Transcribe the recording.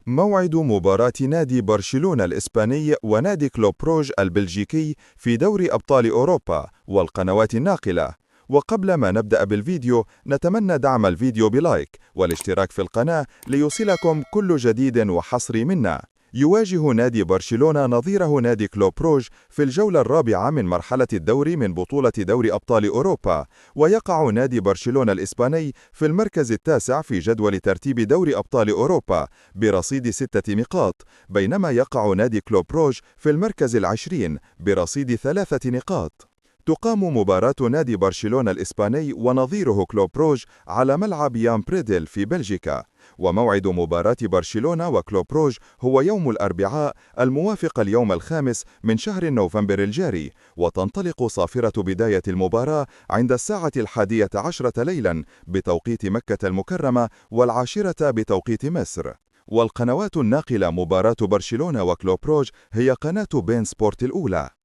موعد مباراة نادي برشلونة الإسباني ونادي كلوب بروج البلجيكي في دوري أبطال أوروبا والقنوات الناقلة. وقبل ما نبدأ بالفيديو نتمنى دعم الفيديو بلايك والاشتراك في القناة ليوصلكم كل جديد وحصري منا. يواجه نادي برشلونة نظيره نادي كلوب بروج في الجولة الرابعة من مرحلة الدوري من بطولة دوري أبطال أوروبا، ويقع نادي برشلونة الإسباني في المركز التاسع في جدول ترتيب دوري أبطال أوروبا برصيد 6 نقاط، بينما يقع نادي كلوب بروج في المركز العشرين برصيد 3 نقاط. تقام مباراة نادي برشلونة الإسباني ونظيره كلوب بروج على ملعب يان بريدل في بلجيكا، وموعد مباراة برشلونة وكلوب بروج هو يوم الأربعاء الموافق اليوم الخامس من شهر نوفمبر الجاري، وتنطلق صافرة بداية المباراة عند الساعة 11 ليلا بتوقيت مكة المكرمة و10 بتوقيت مصر. والقنوات الناقلة مباراة برشلونة وكلوب بروج هي قناة بين سبورت الأولى.